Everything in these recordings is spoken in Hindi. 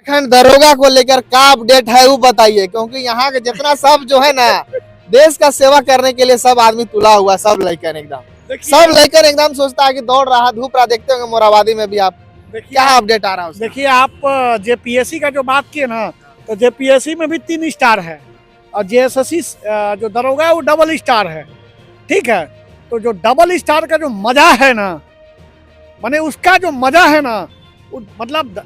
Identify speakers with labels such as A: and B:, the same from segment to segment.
A: झारखंड दरोगा को लेकर क्या अपडेट है वो बताइए, क्योंकि यहाँ के जितना सब जो है ना देश का सेवा करने के लिए सब आदमी तुला हुआ, सब लड़कन एकदम सोचता है कि दौड़ रहा धूप रहा। देखते होंगे मोराबादी में भी आप, क्या अपडेट आ रहा है?
B: देखिए आप जेपीएससी का जो बात किए ना, तो जेपीएससी में भी 3 स्टार है और जेएसएससी जो दरोगा है वो डबल स्टार है। ठीक है, तो जो डबल स्टार का जो मजा है ना, माने उसका जो मजा है ना, मतलब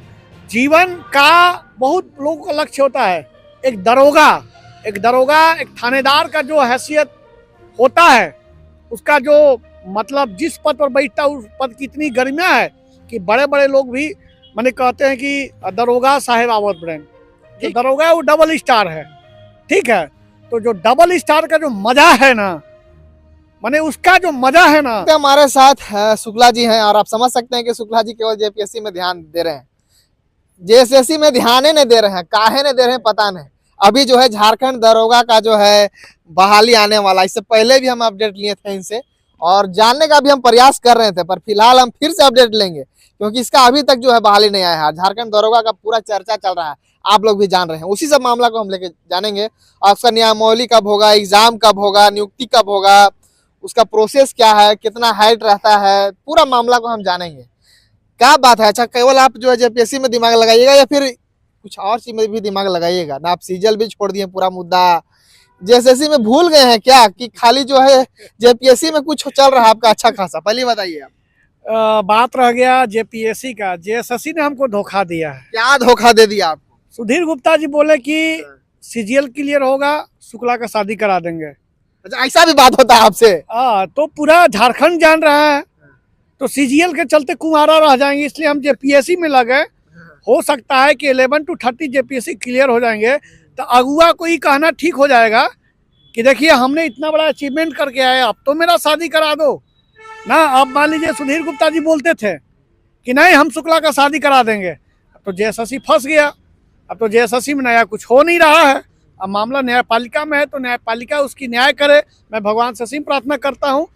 B: जीवन का बहुत लोगों का लक्ष्य होता है। एक दरोगा एक थानेदार का जो हैसियत होता है, उसका जो मतलब जिस पद पर बैठता है उस पद की इतनी गरिमा है कि बड़े बड़े लोग भी मैंने कहते हैं कि दरोगा साहेब आवत ब्रेन। जो दरोगा है वो डबल स्टार है। ठीक है, तो जो डबल स्टार का जो मजा है ना, माने उसका जो मजा है ना।
A: हमारे साथ शुक्ला जी हैं और आप समझ सकते हैं कि शुक्ला जी केवल जेपीएससी में ध्यान दे रहे हैं, जेएसएससी में ध्यान ही नहीं दे रहे हैं। काहे नहीं दे रहे हैं पता नहीं। अभी जो है झारखंड दरोगा का जो है बहाली आने वाला, इससे पहले भी हम अपडेट लिए थे इनसे और जानने का भी हम प्रयास कर रहे थे, पर फिलहाल हम फिर से अपडेट लेंगे क्योंकि इसका अभी तक जो है बहाली नहीं आया है। झारखंड दरोगा का पूरा चर्चा चल रहा है, आप लोग भी जान रहे हैं। उसी सब मामला को हम लेके जानेंगे। उसका न्यायामौली कब होगा, एग्जाम कब होगा, नियुक्ति कब होगा, उसका प्रोसेस क्या है, कितना हाइट रहता है, पूरा मामला को हम जानेंगे। क्या बात है? अच्छा, केवल आप जो है जेपीएससी में दिमाग लगाइएगा या फिर कुछ और चीज में भी दिमाग लगाइएगा ना? आप सीजल भी छोड़ दिए पूरा मुद्दा, जेएसएससी में भूल गए हैं क्या कि खाली जो है जेपीएससी में कुछ चल रहा है आपका अच्छा खासा? पहले बताइए आप।
B: बात रह गया जेपीएससी का। जेएसएससी ने हमको धोखा दिया है।
A: क्या धोखा दे दिया आपको?
B: सुधीर गुप्ता जी बोले कि सीजीएल क्लियर होगा, शुक्ला का शादी करा देंगे।
A: अच्छा, ऐसा भी बात होता है आपसे?
B: तो पूरा झारखंड जान रहा है, तो सीजीएल के चलते कुंवारा रह जाएंगे, इसलिए हम जेपीएससी में लगे। हो सकता है कि 11 to 30 जेपीएससी क्लियर हो जाएंगे तो अगुआ को ही कहना ठीक हो जाएगा कि देखिए हमने इतना बड़ा अचीवमेंट करके आए, अब तो मेरा शादी करा दो ना। अब मान लीजिए सुधीर गुप्ता जी बोलते थे कि नहीं हम शुक्ला का शादी करा देंगे, तो जेएसएससी फंस गया। अब तो जेएसएससी में नया कुछ हो नहीं रहा है। अब मामला न्यायपालिका में है, तो न्यायपालिका उसकी न्याय करे। मैं भगवान से सिम प्रार्थना करता हूँ।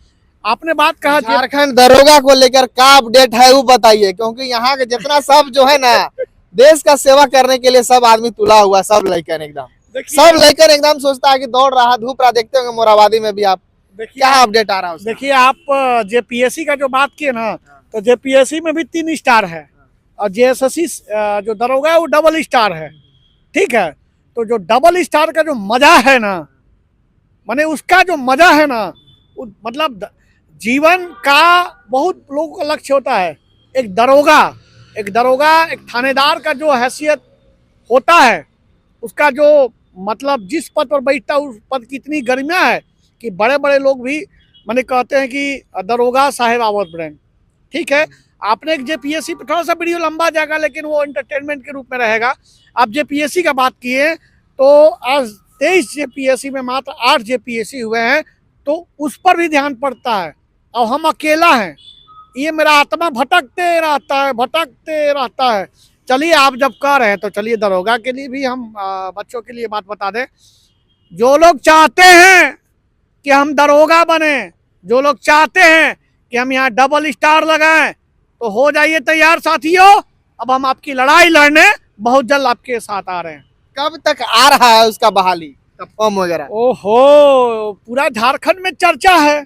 B: आपने बात कहा
A: झारखंड दरोगा को लेकर क्या अपडेट है वो बताइए, क्योंकि यहाँ के जितना सब जो है ना देश का सेवा करने के लिए सब आदमी तुला हुआ, सब लड़कन एकदम सोचता है कि दौड़ रहा धूप रहा। देखते होंगे मोराबादी में भी आप, क्या अपडेट आ रहा है?
B: देखिए आप जेपीएससी का जो बात किए ना, तो जेपीएससी में भी 3 स्टार है और जेएसएससी जो दरोगा है वो डबल स्टार है। ठीक है, तो जो डबल स्टार का जो मजा है ना, माने उसका जो मजा है ना, मतलब जीवन का बहुत लोगों का लक्ष्य होता है। एक दरोगा एक थानेदार का जो हैसियत होता है, उसका जो मतलब जिस पद पर बैठता है उस पद की इतनी गरिमा है कि बड़े बड़े लोग भी मैंने कहते हैं कि दरोगा साहेब आवत ब्रेन। ठीक है, आपने एक जेपीएससी पे थोड़ा सा वीडियो लंबा जाएगा, लेकिन वो एंटरटेनमेंट के रूप में रहेगा। आप जेपीएससी का बात किए तो आज 23 जेपीएससी में मात्र 8 जेपीएससी हुए हैं, तो उस पर भी ध्यान पड़ता है। और हम अकेला हैं, ये मेरा आत्मा भटकते रहता है। चलिए आप जब कह रहे हैं तो चलिए दरोगा के लिए भी हम बच्चों के लिए बात बता दें। जो लोग चाहते हैं कि हम दरोगा बने, जो लोग चाहते हैं कि हम यहाँ डबल स्टार लगाएं, तो हो जाइए तैयार साथियों। अब हम आपकी लड़ाई लड़ने बहुत जल्द आपके साथ आ रहे हैं।
A: कब तक आ रहा है उसका बहाली फॉर्म वगैरह?
B: ओहो, पूरा झारखंड में चर्चा है।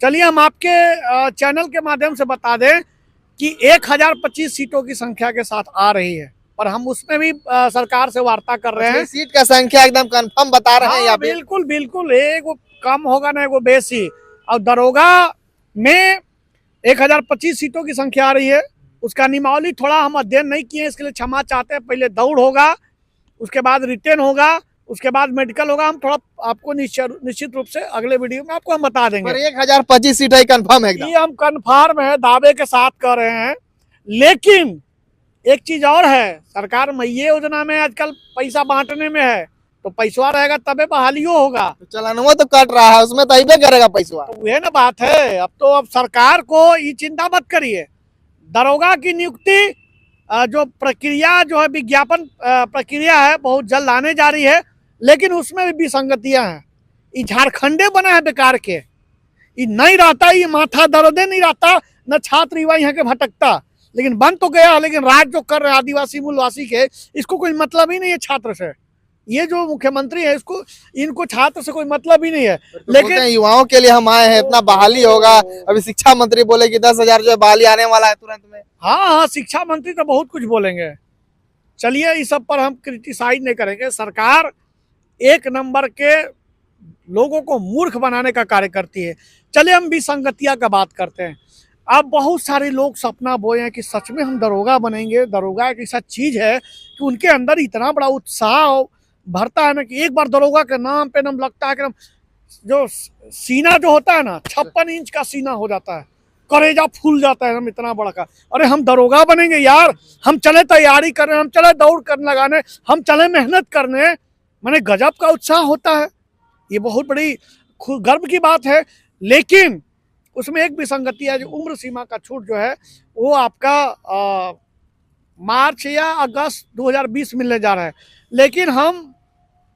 B: चलिए हम आपके चैनल के माध्यम से बता दें कि 1025 सीटों की संख्या के साथ आ रही है, पर हम उसमें भी सरकार से वार्ता कर रहे हैं।
A: सीट का संख्या एकदम कंफर्म बता रहे हैं?
B: बिल्कुल बिल्कुल, एक कम होगा ना एगो बेसी। और दरोगा में 1025 सीटों की संख्या आ रही है। उसका नियमावली थोड़ा हम अध्ययन नहीं किए, इसके लिए क्षमा चाहते हैं। पहले दौड़ होगा, उसके बाद रिटेन होगा, उसके बाद मेडिकल होगा। हम थोड़ा आपको निश्चित रूप से अगले वीडियो में आपको हम बता देंगे।
A: 1025 सीट है कंफर्म है?
B: ये हम कंफर्म है, दावे के साथ कर रहे हैं। लेकिन एक चीज और है, सरकार ये योजना में आजकल पैसा बांटने में है, तो पैसा रहेगा तबे बहालियों होगा।
A: तो चलानुआ तो कट रहा है, उसमें तो अबे करेगा पैसा।
B: तो ये ना बात है। अब सरकार को ये चिंता मत करिए। दरोगा की नियुक्ति जो प्रक्रिया जो है, विज्ञापन प्रक्रिया है, बहुत जल्द आने जा रही है। लेकिन उसमें भी विसंगतियां हैं। ये झारखंडे बना है बेकार के, ये नहीं रहता, ये माथा दर्दे नहीं रहता, न छात्र युवा यहाँ के भटकता। लेकिन बन तो गया, लेकिन राज जो कर रहे हैं आदिवासी मूलवासी के, इसको कोई मतलब ही नहीं है छात्र से। ये जो मुख्यमंत्री है इसको, इनको छात्र से कोई मतलब ही नहीं है।
A: तो लेकिन युवाओं के लिए हम आए हैं, इतना बहाली होगा। अभी शिक्षा मंत्री बोले कि 10,000 जो है बहाली आने वाला है तुरंत में।
B: हाँ, शिक्षा मंत्री तो बहुत कुछ बोलेंगे। चलिए, इस सब पर हम क्रिटिसाइज नहीं करेंगे। सरकार एक नंबर के लोगों को मूर्ख बनाने का कार्य करती है। चलिए, हम विसंगतियां का बात करते हैं। अब बहुत सारे लोग सपना बोए हैं कि सच में हम दरोगा बनेंगे। दरोगा एक ऐसा चीज है कि उनके अंदर इतना बड़ा उत्साह भरता है ना कि एक बार दरोगा के नाम पे नाम लगता है कि जो सीना जो होता है ना 56 इंच का सीना हो जाता है, करेजा फूल जाता है हम इतना बड़ा का। अरे हम दरोगा बनेंगे यार, हम चले तैयारी करने, हम चले दौड़ करने लगाने, हम चले मेहनत करने, मैंने गजब का उत्साह होता है। ये बहुत बड़ी गर्व की बात है। लेकिन उसमें एक विसंगति है, जो उम्र सीमा का छूट जो है वो आपका मार्च या अगस्त 2020 मिलने जा रहा है। लेकिन हम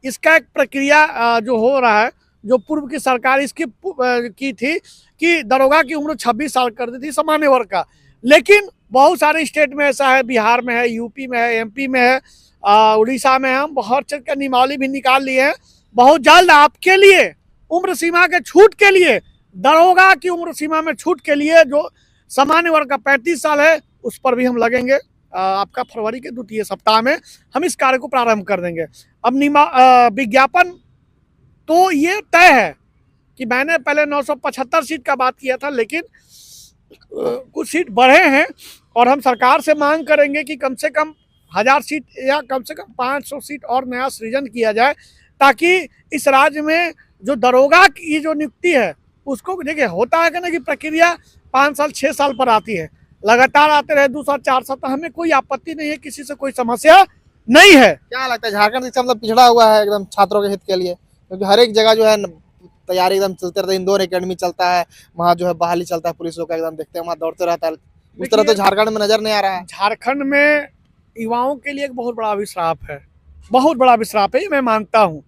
B: इसका एक प्रक्रिया जो हो रहा है, जो पूर्व की सरकार इसकी की थी कि दरोगा की उम्र 26 साल कर दी थी सामान्य वर्ग का। लेकिन बहुत सारे स्टेट में ऐसा है, बिहार में है, यूपी में है, एमपी में है, उड़ीसा में हम बहुत चीज का नियमावली भी निकाल लिए हैं। बहुत जल्द आपके लिए उम्र सीमा के छूट के लिए, दरोगा की उम्र सीमा में छूट के लिए जो सामान्य वर्ग का 35 साल है, उस पर भी हम लगेंगे। आपका फरवरी के द्वितीय सप्ताह में हम इस कार्य को प्रारंभ कर देंगे। अब विज्ञापन तो ये तय है कि मैंने पहले 975 सीट का बात किया था, लेकिन कुछ सीट बढ़े हैं और हम सरकार से मांग करेंगे कि कम से कम 1000 सीट या कम से कम 500 सीट और नया सृजन किया जाए, ताकि इस राज्य में जो दरोगा की जो नियुक्ति है उसको देखिए, होता है कि ना कि प्रक्रिया 5 साल 6 साल पर आती है, लगातार आते रहे 2 साल 4 साल, तो हमें कोई आपत्ति नहीं है, किसी से कोई समस्या नहीं है।
A: क्या लगता है झारखंड शिक्षा मतलब पिछड़ा हुआ है एकदम छात्रों के हित के लिए? क्योंकि हर एक जगह जो है तैयारी एकदम चलते रहते हैं, इंदौर एकेडमी चलता है, वहाँ जो है बहाली चलता है, पुलिस लोग का एकदम देखते हैं वहाँ दौड़ते रहता है। उस तरह तो झारखंड में नजर नहीं आ रहा है।
B: झारखंड में युवाओं के लिए एक बहुत बड़ा अभिश्राप है, बहुत बड़ा अभिश्राप है, ये मैं मानता हूँ।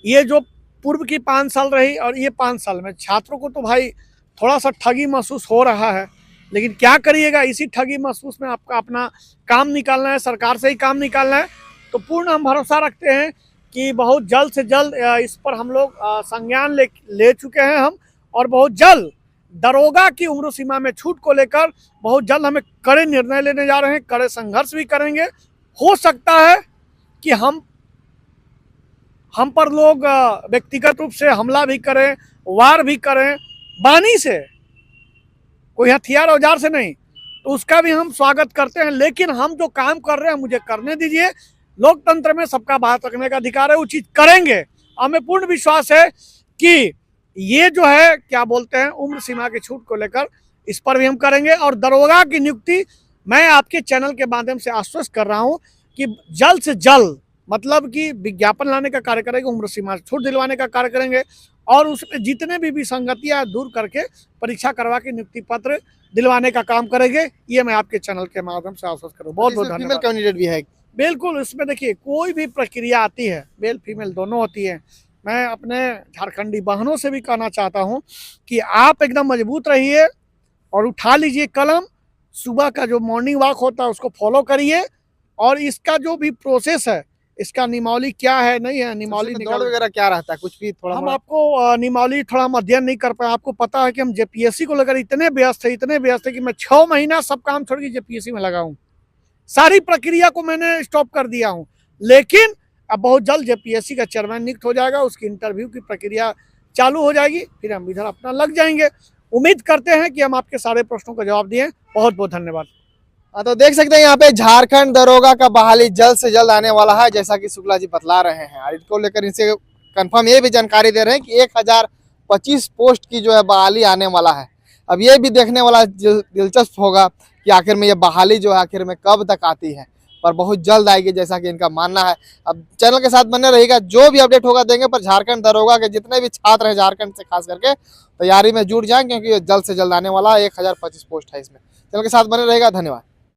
B: ये जो पूर्व की 5 साल रही और ये 5 साल में छात्रों को तो भाई थोड़ा सा ठगी महसूस हो रहा है, लेकिन क्या करिएगा, इसी ठगी महसूस में आपका अपना काम निकालना है, सरकार से ही काम निकालना है। तो पूर्ण हम भरोसा रखते हैं कि बहुत जल्द से जल्द इस पर हम लोग संज्ञान ले चुके हैं हम, और बहुत जल्द दरोगा की उम्र सीमा में छूट को लेकर बहुत जल्द हमें कड़े निर्णय लेने जा रहे हैं, कड़े संघर्ष भी करेंगे। हो सकता है कि हम पर लोग व्यक्तिगत रूप से हमला भी करें, वार भी करें, बानी से, कोई हथियार औजार से नहीं, तो उसका भी हम स्वागत करते हैं। लेकिन हम जो काम कर रहे हैं मुझे करने दीजिए। लोकतंत्र में सबका बात रखने का अधिकार है, वो चीज करेंगे। हमें पूर्ण विश्वास है कि ये जो है क्या बोलते हैं उम्र सीमा की छूट को लेकर, इस पर भी हम करेंगे। और दरोगा की नियुक्ति मैं आपके चैनल के माध्यम से आश्वस्त कर रहा हूं कि जल्द से जल्द, मतलब कि विज्ञापन लाने का कार्य करेंगे, उम्र सीमा छूट दिलवाने का कार्य करेंगे, और उसमें जितने भी विसंगतियां दूर करके परीक्षा करवा के नियुक्ति पत्र दिलवाने का काम करेंगे। ये मैं आपके चैनल के माध्यम से आश्वस्त करूँ। बहुत बहुत धन्यवाद।
A: कैंडिडेट भी है
B: बिल्कुल, इसमें देखिए कोई भी प्रक्रिया आती है, मेल फीमेल दोनों होती है। मैं अपने झारखंडी बहनों से भी कहना चाहता हूं कि आप एकदम मजबूत रहिए और उठा लीजिए कलम। सुबह का जो मॉर्निंग वॉक होता है उसको फॉलो करिए, और इसका जो भी प्रोसेस है, इसका नियमावली क्या है नहीं है, नियमावली
A: दौड़ वगैरह क्या रहता है, कुछ भी थोड़ा
B: हम आपको नियमावली थोड़ा हम अध्ययन नहीं कर पाए। आपको पता है कि हम जेपीएससी को लेकर इतने व्यस्त थे कि मैं 6 महीना सब काम छोड़ के जेपीएससी में लगा हूँ। सारी प्रक्रिया को मैंने स्टॉप कर दिया हूं। लेकिन अब बहुत जल्द जेपीएससी का चेयरमैन नियुक्त हो जाएगा, उसकी इंटरव्यू की प्रक्रिया चालू हो जाएगी, फिर हम इधर अपना लग जाएंगे। उम्मीद करते हैं कि हम आपके सारे प्रश्नों का जवाब दिए। बहुत बहुत धन्यवाद।
A: तो देख सकते हैं यहाँ पे झारखंड दरोगा का बहाली जल्द से जल्द आने वाला है, जैसा कि शुक्ला जी बतला रहे हैं। और इसको लेकर इनसे कंफर्म ये भी जानकारी दे रहे हैं कि 1025 पोस्ट की जो है बहाली आने वाला है। अब ये भी देखने वाला दिलचस्प होगा कि आखिर में ये बहाली जो है आखिर में कब तक आती है, पर बहुत जल्द आएगी जैसा कि इनका मानना है। अब चैनल के साथ बने रहिएगा, जो भी अपडेट होगा देंगे। पर झारखंड दरोगा के जितने भी छात्र हैं झारखंड से खास करके, तैयारी में जुट जाएं, क्योंकि जल्द से जल्द आने वाला है। 1025 पोस्ट है इसमें। चैनल के साथ बने रहेगा। धन्यवाद।